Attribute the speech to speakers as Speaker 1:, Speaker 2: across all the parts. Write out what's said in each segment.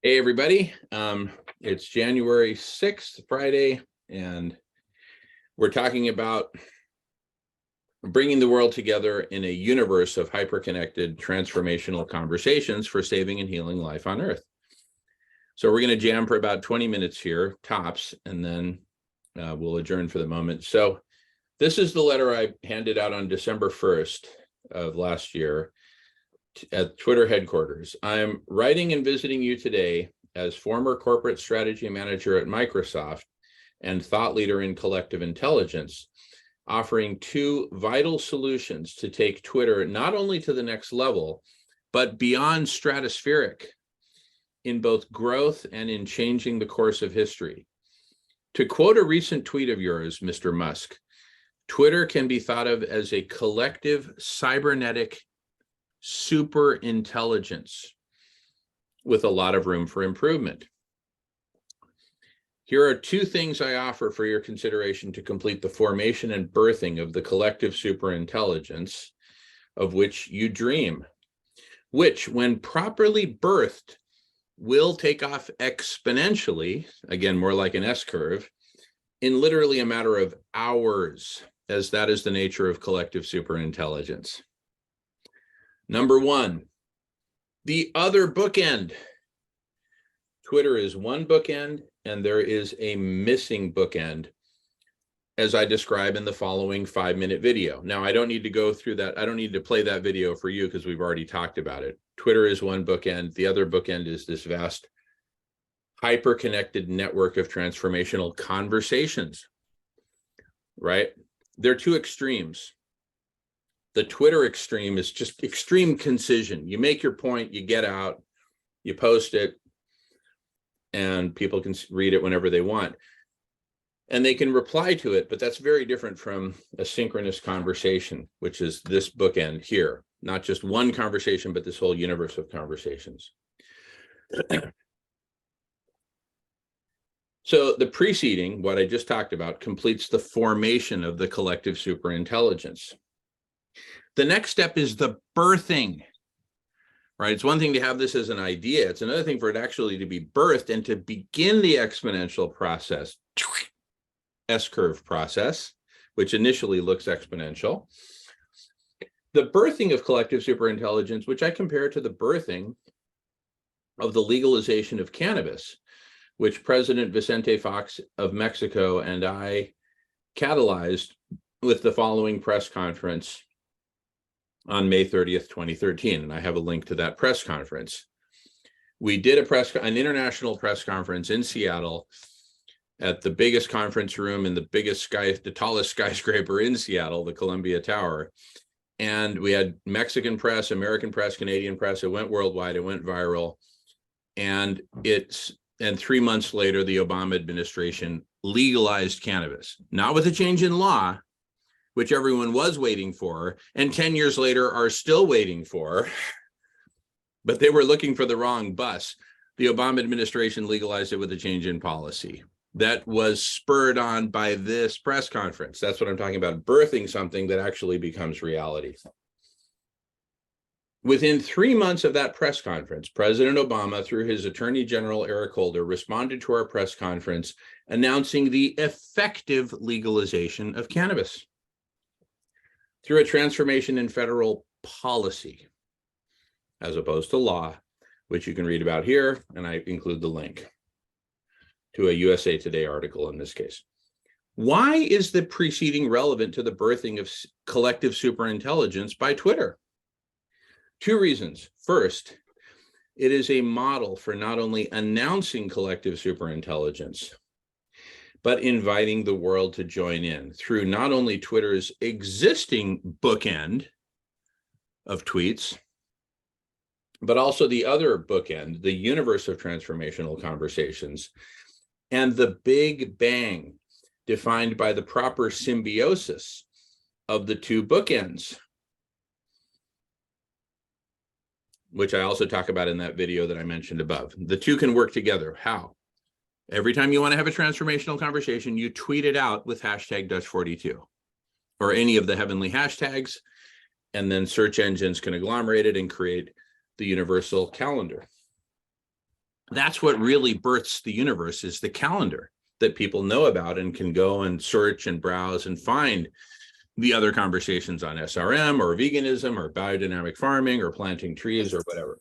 Speaker 1: Hey, everybody. It's January 6th, Friday, and we're talking about bringing the world together in a universe of hyper-connected transformational conversations for saving and healing life on Earth. So we're going to jam for about 20 minutes here, tops, and then we'll adjourn for the moment. So this is the letter I handed out on December 1st of last year at Twitter headquarters. I'm writing and visiting you today as former corporate strategy manager at Microsoft and thought leader in collective intelligence, offering two vital solutions to take Twitter not only to the next level, but beyond stratospheric in both growth and in changing the course of history. To quote a recent tweet of yours, Mr. Musk, Twitter can be thought of as a collective cybernetic super intelligence with a lot of room for improvement. Here are two things I offer for your consideration to complete the formation and birthing of the collective super intelligence of which you dream, which, when properly birthed, will take off exponentially, again, more like an S-curve, in literally a matter of hours, as that is the nature of collective super intelligence. Number one, the other bookend. Twitter is one bookend, and there is a missing bookend, as I describe in the following 5-minute video. Now, I don't need to go through that. I don't need to play that video for you because we've already talked about it. Twitter is one bookend. The other bookend is this vast, hyper-connected network of transformational conversations, right? They're two extremes. The Twitter extreme is just extreme concision. You make your point, you get out, you post it, and people can read it whenever they want. And they can reply to it, but that's very different from a synchronous conversation, which is this bookend here. Not just one conversation, but this whole universe of conversations. So the preceding, what I just talked about, completes the formation of the collective superintelligence. The next step is the birthing, right? It's one thing to have this as an idea. It's another thing for it actually to be birthed and to begin the exponential process, S-curve process, which initially looks exponential. The birthing of collective superintelligence, which I compare to the birthing of the legalization of cannabis, which President Vicente Fox of Mexico and I catalyzed with the following press conference on May 30th, 2013, and I have a link to that press conference. We did an international press conference in Seattle at the biggest conference room in the tallest skyscraper in Seattle, the Columbia Tower. And we had Mexican press, American press, Canadian press. It went worldwide, it went viral. And 3 months later, the Obama administration legalized cannabis, not with a change in law, which everyone was waiting for, and 10 years later are still waiting for, but they were looking for the wrong bus. The Obama administration legalized it with a change in policy. That was spurred on by this press conference. That's what I'm talking about, birthing something that actually becomes reality. Within 3 months of that press conference, President Obama, through his Attorney General Eric Holder, responded to our press conference announcing the effective legalization of cannabis through a transformation in federal policy, as opposed to law, which you can read about here, and I include the link to a USA Today article in this case. Why is the preceding relevant to the birthing of collective superintelligence by Twitter? 2 reasons. First, it is a model for not only announcing collective superintelligence, but inviting the world to join in through not only Twitter's existing bookend of tweets, but also the other bookend, the universe of transformational conversations, and the big bang defined by the proper symbiosis of the two bookends, which I also talk about in that video that I mentioned above. The two can work together. How? Every time you want to have a transformational conversation, you tweet it out with hashtag Dutch42 or any of the heavenly hashtags, and then search engines can agglomerate it and create the universal calendar. That's what really births the universe, is the calendar that people know about and can go and search and browse and find the other conversations on SRM or veganism or biodynamic farming or planting trees or whatever.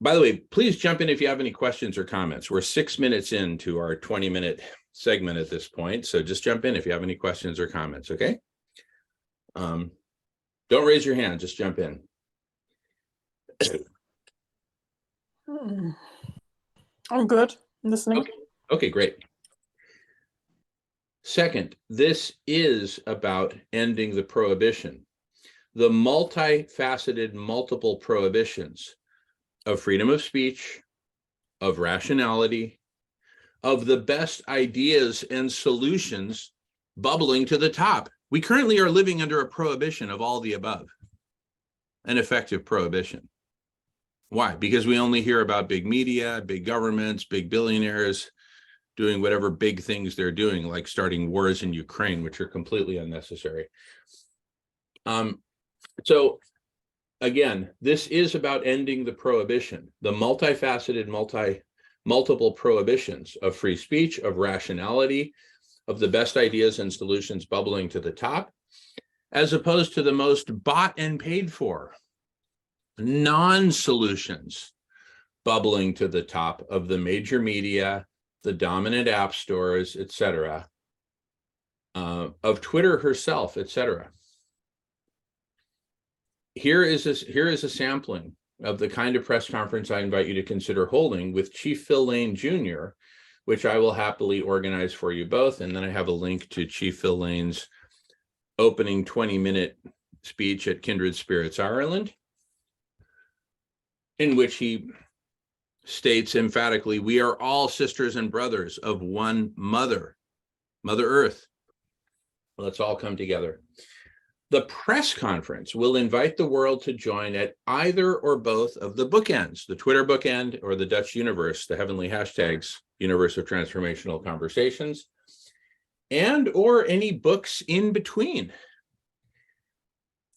Speaker 1: By the way, please jump in if you have any questions or comments. We're 6 minutes into our 20-minute segment at this point, so just jump in if you have any questions or comments, okay? Don't raise your hand, just jump in.
Speaker 2: I'm good. I'm listening.
Speaker 1: Okay, great. Second, this is about ending the prohibition, the multifaceted, multiple prohibitions of freedom of speech, of rationality, of the best ideas and solutions bubbling to the top. We currently are living under a prohibition of all the above, an effective prohibition. Why? Because we only hear about big media, big governments, big billionaires doing whatever big things they're doing, like starting wars in Ukraine, which are completely unnecessary. So again, this is about ending the prohibition, the multifaceted, multiple prohibitions of free speech, of rationality, of the best ideas and solutions bubbling to the top, as opposed to the most bought and paid for non-solutions bubbling to the top of the major media, the dominant app stores, etc., of Twitter herself, etc. Here is a sampling of the kind of press conference I invite you to consider holding with Chief Phil Lane Jr., which I will happily organize for you both. And then I have a link to Chief Phil Lane's opening 20-minute speech at Kindred Spirits Ireland, in which he states emphatically, we are all sisters and brothers of one mother, Mother Earth. Let's all come together. The press conference will invite the world to join at either or both of the bookends, the Twitter bookend or the Dutch universe, the heavenly hashtags, universe of transformational conversations, and or any books in between.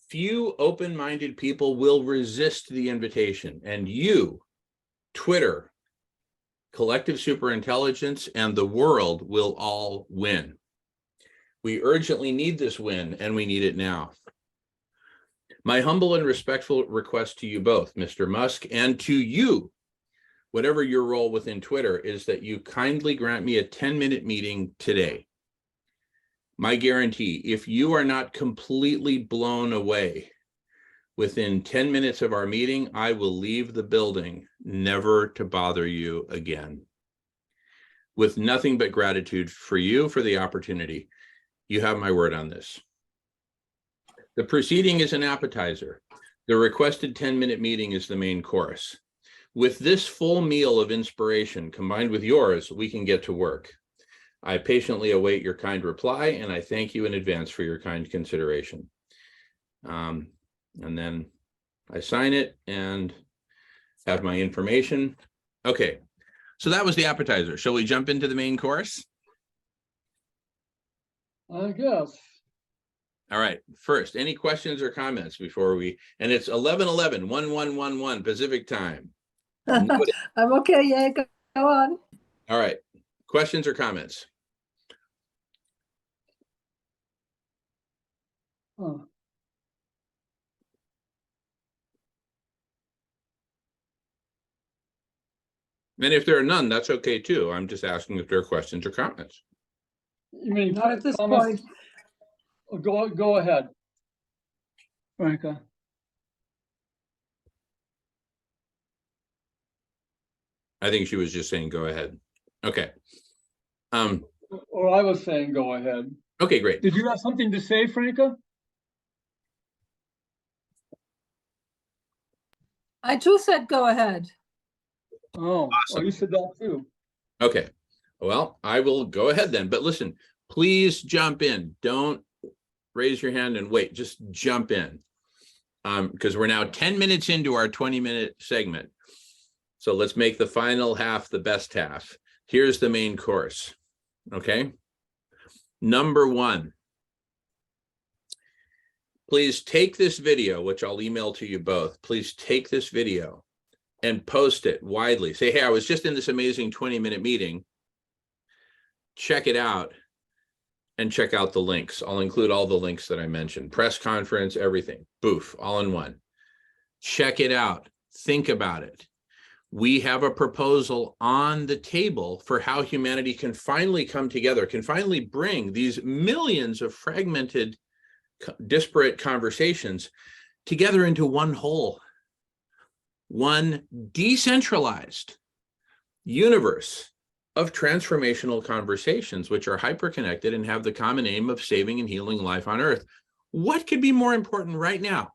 Speaker 1: Few open-minded people will resist the invitation, and you, Twitter, collective superintelligence, and the world will all win. We urgently need this win, and we need it now. My humble and respectful request to you both, Mr. Musk, and to you, whatever your role within Twitter, is that you kindly grant me a 10-minute meeting today. My guarantee, if you are not completely blown away within 10 minutes of our meeting, I will leave the building, never to bother you again. With nothing but gratitude for you for the opportunity. You have my word on this. The proceeding is an appetizer. The requested 10-minute meeting is the main course. With this full meal of inspiration combined with yours, we can get to work. I patiently await your kind reply, and I thank you in advance for your kind consideration. And then I sign it and have my information. Okay, so that was the appetizer. Shall we jump into the main course?
Speaker 3: I guess.
Speaker 1: All right, first, any questions or comments before we, and it's 11:11 Pacific time.
Speaker 2: I'm okay, yeah, go on.
Speaker 1: All right, questions or comments?
Speaker 3: Huh.
Speaker 1: And if there are none, that's okay too. I'm just asking if there are questions or comments.
Speaker 3: You mean
Speaker 2: Not at this
Speaker 3: Thomas?
Speaker 2: point.
Speaker 3: Go ahead, Franca.
Speaker 1: I think she was just saying, go ahead. Okay.
Speaker 3: Or I was saying go ahead.
Speaker 1: Okay, great.
Speaker 3: Did you have something to say, Franca?
Speaker 2: I too said go ahead.
Speaker 3: Oh,
Speaker 1: Awesome.
Speaker 3: Oh, you said that too.
Speaker 1: Okay. Well, I will go ahead then. But listen, please jump in. Don't raise your hand and wait. Just jump in. Because we're now 10 minutes into our 20-minute segment. So let's make the final half the best half. Here's the main course. Okay. Number one. Please take this video, which I'll email to you both. Please take this video, and post it widely. Say, hey, I was just in this amazing 20-minute meeting. Check it out and check out the links. I'll include all the links that I mentioned, press conference, everything, boof, all in one. Check it out. Think about it. We have a proposal on the table for how humanity can finally come together, can finally bring these millions of fragmented, disparate conversations together into one whole, one decentralized universe of transformational conversations, which are hyperconnected and have the common aim of saving and healing life on Earth. What could be more important right now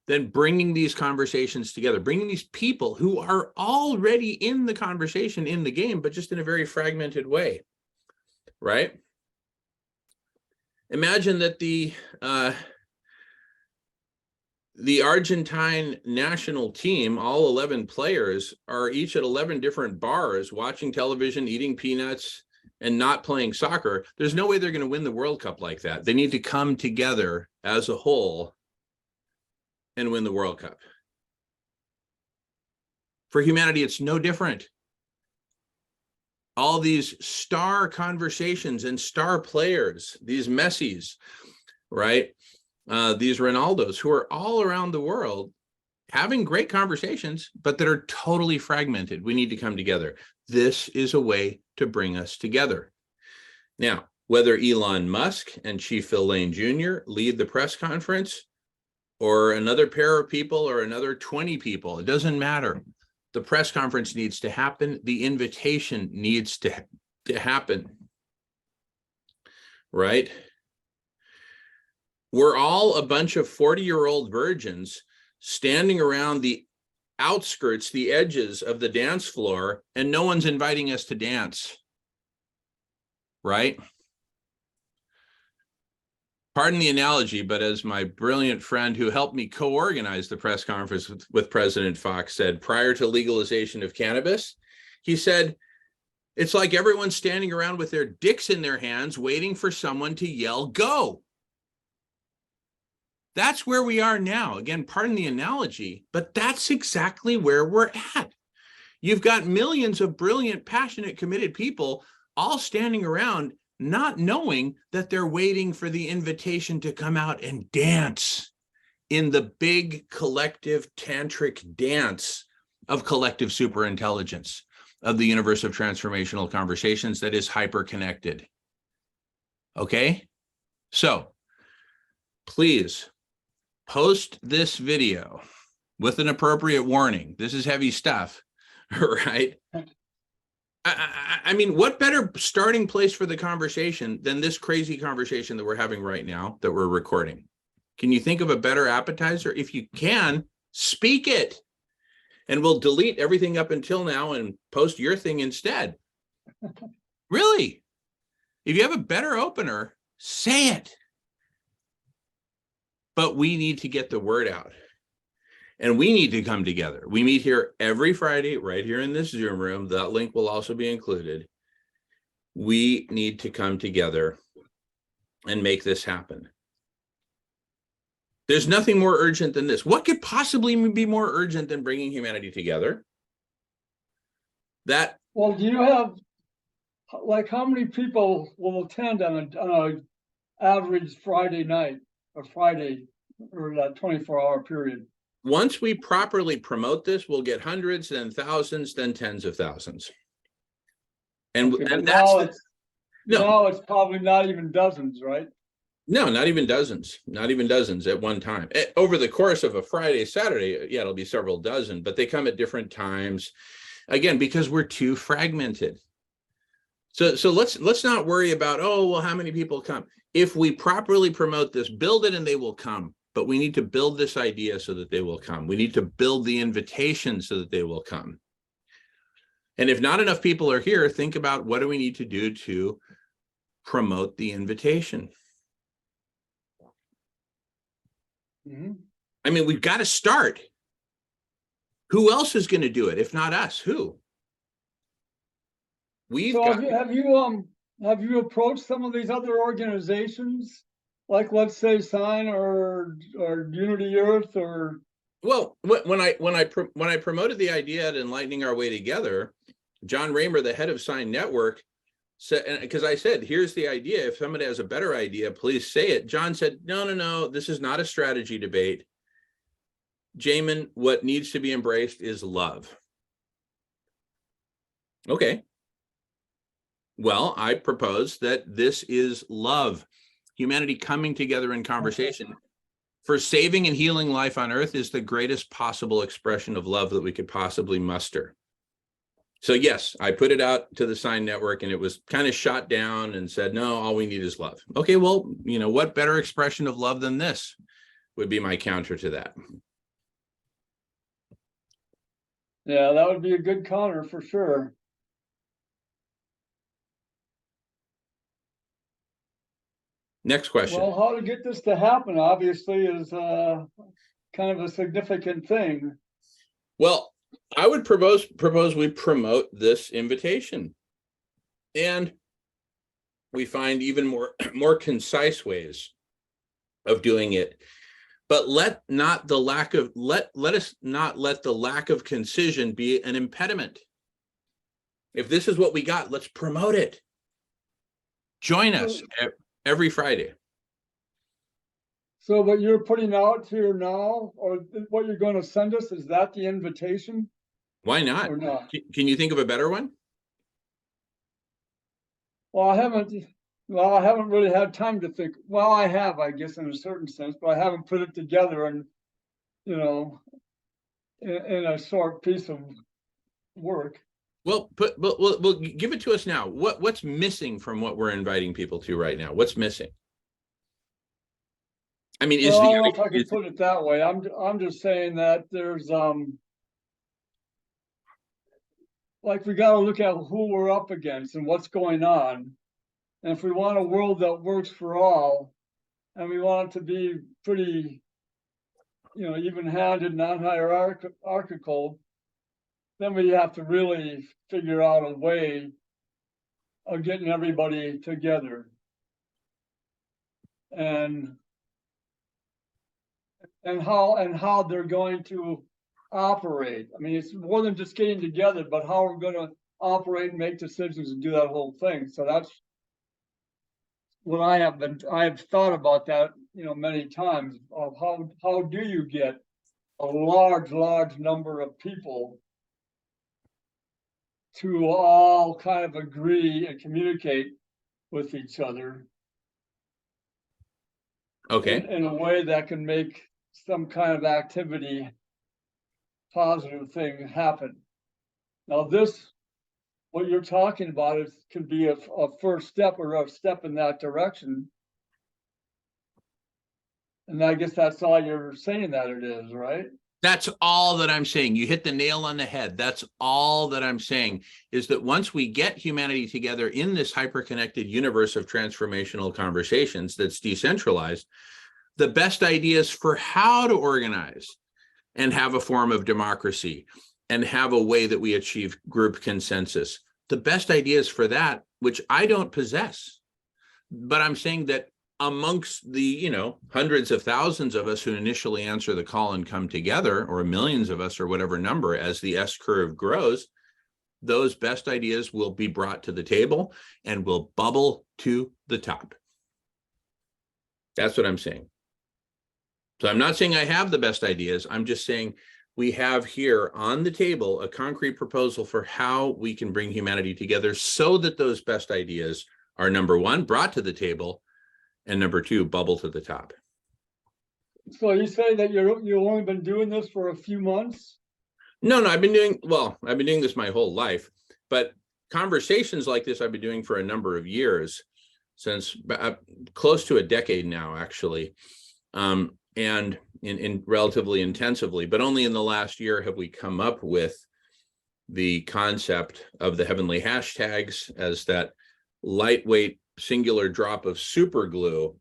Speaker 1: than bringing these conversations together, bringing these people who are already in the conversation, in the game, but just in a very fragmented way, right? Imagine that the Argentine national team, all 11 players, are each at 11 different bars, watching television, eating peanuts, and not playing soccer. There's no way they're going to win the World Cup like that. They need to come together as a whole and win the World Cup. For humanity, it's no different. All these star conversations and star players, these Messis, right? These Ronaldos, who are all around the world having great conversations, but that are totally fragmented. We need to come together. This is a way to bring us together. Now, whether Elon Musk and Chief Phil Lane Jr. lead the press conference, or another pair of people, or another 20 people, it doesn't matter. The press conference needs to happen. The invitation needs to happen, right? We're all a bunch of 40-year-old virgins standing around the outskirts, the edges of the dance floor, and no one's inviting us to dance, right? Pardon the analogy, but as my brilliant friend who helped me co-organize the press conference with President Fox said, prior to legalization of cannabis, he said, it's like everyone's standing around with their dicks in their hands waiting for someone to yell, go. That's where we are now. Again, pardon the analogy, but that's exactly where we're at. You've got millions of brilliant, passionate, committed people all standing around not knowing that they're waiting for the invitation to come out and dance in the big collective tantric dance of collective superintelligence, of the universe of transformational conversations that is hyper-connected. Okay? So, please post this video with an appropriate warning. This is heavy stuff, right? I mean, what better starting place for the conversation than this crazy conversation that we're having right now that we're recording? Can you think of a better appetizer? If you can, speak it. And we'll delete everything up until now and post your thing instead. Really? If you have a better opener, say it. But we need to get the word out. And we need to come together. We meet here every Friday, right here in this Zoom room. That link will also be included. We need to come together and make this happen. There's nothing more urgent than this. What could possibly be more urgent than bringing humanity together?
Speaker 3: Well, do you have, like, how many people will attend on an average Friday night or Friday or that 24-hour period?
Speaker 1: Once we properly promote this, we'll get hundreds, then thousands, then tens of thousands. And,
Speaker 3: Okay,
Speaker 1: and that's
Speaker 3: now it's probably not even dozens, right?
Speaker 1: No, not even dozens, not even dozens at one time. Over the course of a Friday, Saturday, yeah, it'll be several dozen, but they come at different times. Again, because we're too fragmented. So let's not worry about, oh, well, how many people come? If we properly promote this, build it and they will come. But we need to build this idea so that they will come. We need to build the invitation so that they will come. And if not enough people are here, think about what do we need to do to promote the invitation.
Speaker 3: Mm-hmm.
Speaker 1: I mean, we've got to start. Who else is going to do it if not us? Who?
Speaker 3: Have you approached some of these other organizations, like, let's say, Sign or Unity Earth or
Speaker 1: Well, when I promoted the idea at Enlightening Our Way Together, John Raymer, the head of Sign Network, said, because I said, here's the idea. If somebody has a better idea, please say it. John said, no, this is not a strategy debate. Jamin, what needs to be embraced is love. Okay. Well, I propose that this is love. Humanity coming together in conversation for saving and healing life on Earth is the greatest possible expression of love that we could possibly muster. So yes, I put it out to the Sign Network and it was kind of shot down and said, no, all we need is love. Okay, well, what better expression of love than this would be my counter to that.
Speaker 3: Yeah, that would be a good counter for sure.
Speaker 1: Next question.
Speaker 3: Well, how to get this to happen obviously is kind of a significant thing.
Speaker 1: Well, I would propose we promote this invitation, and we find even more concise ways of doing it. But let us not let the lack of concision be an impediment. If this is what we got, let's promote it. Join us every Friday.
Speaker 3: So what you're putting out here now, or what you're going to send us, is that the invitation?
Speaker 1: Why not?
Speaker 3: Or not?
Speaker 1: Can you think of a better one?
Speaker 3: Well, I haven't really had time to think. Well, I have, I guess, in a certain sense, but I haven't put it together and, in a short piece of work.
Speaker 1: Well, well, give it to us now. What's missing from what we're inviting people to right now? What's missing? I mean,
Speaker 3: I don't know if I could put it that way. I'm just saying that there's like we got to look at who we're up against and what's going on. And if we want a world that works for all, and we want it to be pretty, even-handed, non-hierarchical, then we have to really figure out a way of getting everybody together. And how they're going to operate. I mean, it's more than just getting together, but how we're going to operate and make decisions and do that whole thing. So that's what I've thought about that, many times, of how do you get a large number of people to all kind of agree and communicate with each other.
Speaker 1: Okay.
Speaker 3: In a way that can make some kind of activity, positive thing happen. Now what you're talking about can be a first step or a step in that direction. And I guess that's all you're saying that it is, right?
Speaker 1: That's all that I'm saying. You hit the nail on the head. That's all that I'm saying, is that once we get humanity together in this hyper-connected universe of transformational conversations that's decentralized, the best ideas for how to organize and have a form of democracy and have a way that we achieve group consensus, the best ideas for that, which I don't possess, but I'm saying that amongst the, hundreds of thousands of us who initially answer the call and come together, or millions of us, or whatever number, as the S curve grows, those best ideas will be brought to the table and will bubble to the top. That's what I'm saying. So I'm not saying I have the best ideas. I'm just saying we have here on the table a concrete proposal for how we can bring humanity together so that those best ideas are, number one, brought to the table, and number two, bubble to the top.
Speaker 3: So you say that you've only been doing this for a few months?
Speaker 1: No, I've been doing this my whole life, but conversations like this I've been doing for a number of years, since close to a decade now, actually, and in relatively intensively, but only in the last year have we come up with the concept of the heavenly hashtags as that lightweight singular drop of super glue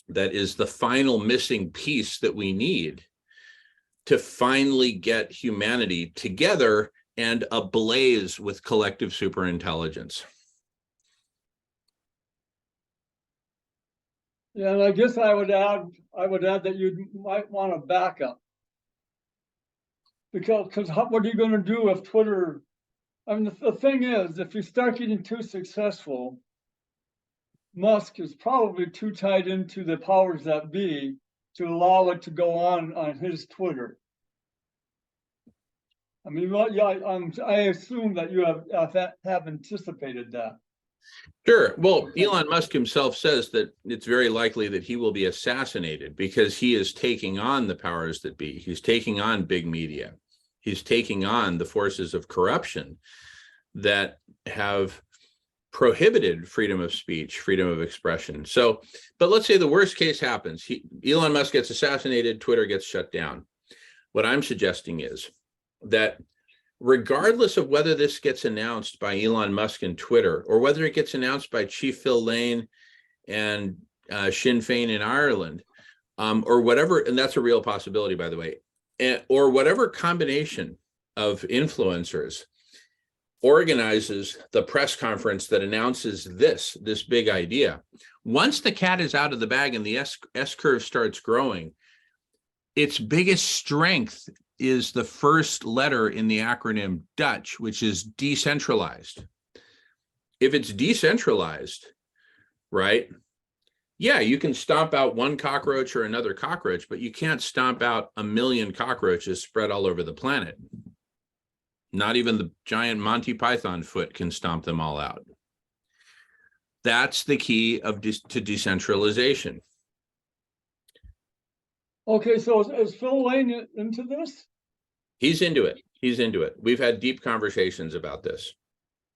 Speaker 1: that is the final missing piece that we need to finally get humanity together and ablaze with collective superintelligence.
Speaker 3: Yeah, and I guess I would add that you might want a backup. because what are you gonna do if Twitter, I mean, the thing is, if you start getting too successful, Musk is probably too tied into the powers that be to allow it to go on his Twitter. I mean, well, yeah, I assume that you have anticipated that.
Speaker 1: Sure. Well, Elon Musk himself says that it's very likely that he will be assassinated because he is taking on the powers that be. He's taking on big media. He's taking on the forces of corruption that have prohibited freedom of speech, freedom of expression. So, but let's say the worst case happens. Elon Musk gets assassinated, Twitter gets shut down. What I'm suggesting is that regardless of whether this gets announced by Elon Musk and Twitter, or whether it gets announced by Chief Phil Lane and Sinn Féin in Ireland, or whatever, and that's a real possibility, by the way, or whatever combination of influencers organizes the press conference that announces this big idea. Once the cat is out of the bag and the S-curve starts growing, its biggest strength is the first letter in the acronym Dutch, which is decentralized. If it's decentralized, right? Yeah, you can stomp out one cockroach or another cockroach, but you can't stomp out a million cockroaches spread all over the planet. Not even the giant Monty Python foot can stomp them all out. That's the key to decentralization.
Speaker 3: Okay, so is Phil Lane into this?
Speaker 1: He's into it. He's into it. We've had deep conversations about this.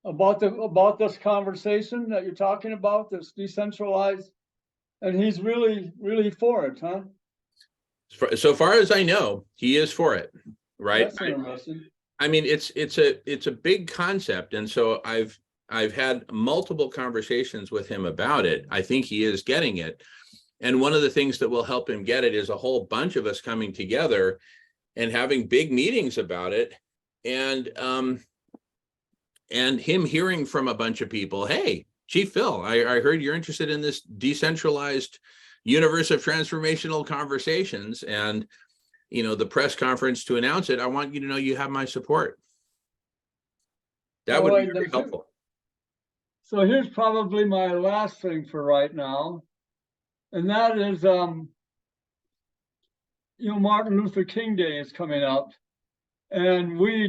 Speaker 3: About this conversation that you're talking about, this decentralized, and he's really, really for it, huh?
Speaker 1: So far as I know, he is for it, right?
Speaker 3: That's interesting.
Speaker 1: I mean, it's a big concept, and so I've had multiple conversations with him about it. I think he is getting it, and one of the things that will help him get it is a whole bunch of us coming together and having big meetings about it, and him hearing from a bunch of people, hey, Chief Phil, I heard you're interested in this decentralized universe of transformational conversations, and you know, the press conference to announce it, I want you to know you have my support. That would be very helpful.
Speaker 3: So here's probably my last thing for right now, and that is, you know, Martin Luther King Day is coming up, and we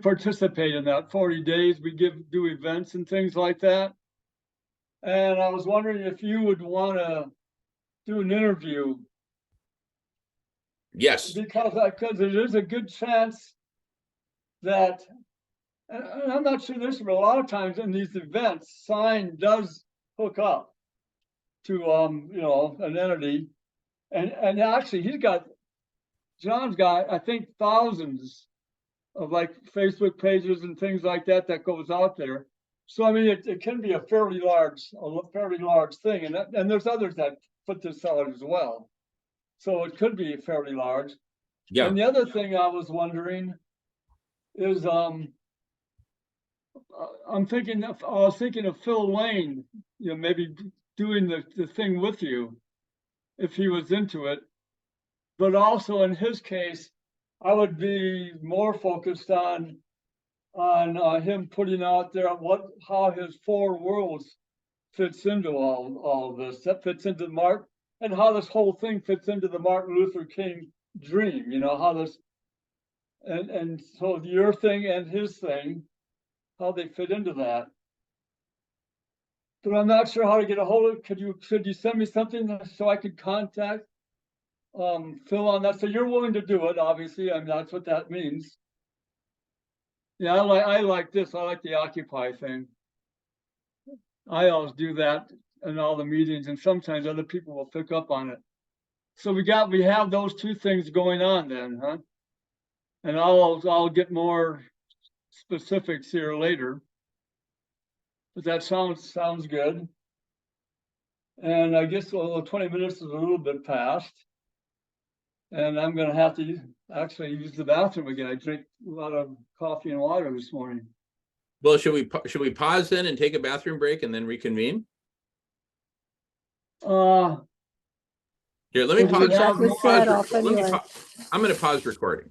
Speaker 3: participate in that 40 days. We do events and things like that. And I was wondering if you would want to do an interview.
Speaker 1: Yes.
Speaker 3: Because it is a good chance that, and I'm not sure this, but a lot of times in these events, sign does hook up to you know, an entity. And actually John's got, I think, thousands of like Facebook pages and things like that goes out there. So I mean, it can be a fairly large thing, and there's others that put this out as well. So it could be fairly large.
Speaker 1: Yeah.
Speaker 3: And the other thing I was wondering is, I was thinking of Phil Lane, you know, maybe doing the thing with you if he was into it. But also in his case, I would be more focused on him putting out there how his 4 worlds fits into all of this. That fits into and how this whole thing fits into the Martin Luther King dream, you know, how this, and so your thing and his thing, how they fit into that. But I'm not sure how to get a hold of it. Could you send me something so I could contact Phil on that? So you're willing to do it, obviously. I mean, that's what that means. Yeah, I like this. I like the Occupy thing. I always do that in all the meetings, and sometimes other people will pick up on it. So we have those 2 things going on then, huh? And I'll get more specifics here later. But that sounds good. And I guess 20 minutes is a little bit past. And I'm gonna have to actually use the bathroom again. I drank a lot of coffee and water this morning.
Speaker 1: Well, should we pause then and take a bathroom break and then reconvene? Here, let me
Speaker 3: Or do we
Speaker 1: pause.
Speaker 3: have
Speaker 2: Check his
Speaker 3: more-
Speaker 2: head
Speaker 1: pause
Speaker 2: off
Speaker 1: let me
Speaker 2: anyway.
Speaker 1: I'm going to pause recording.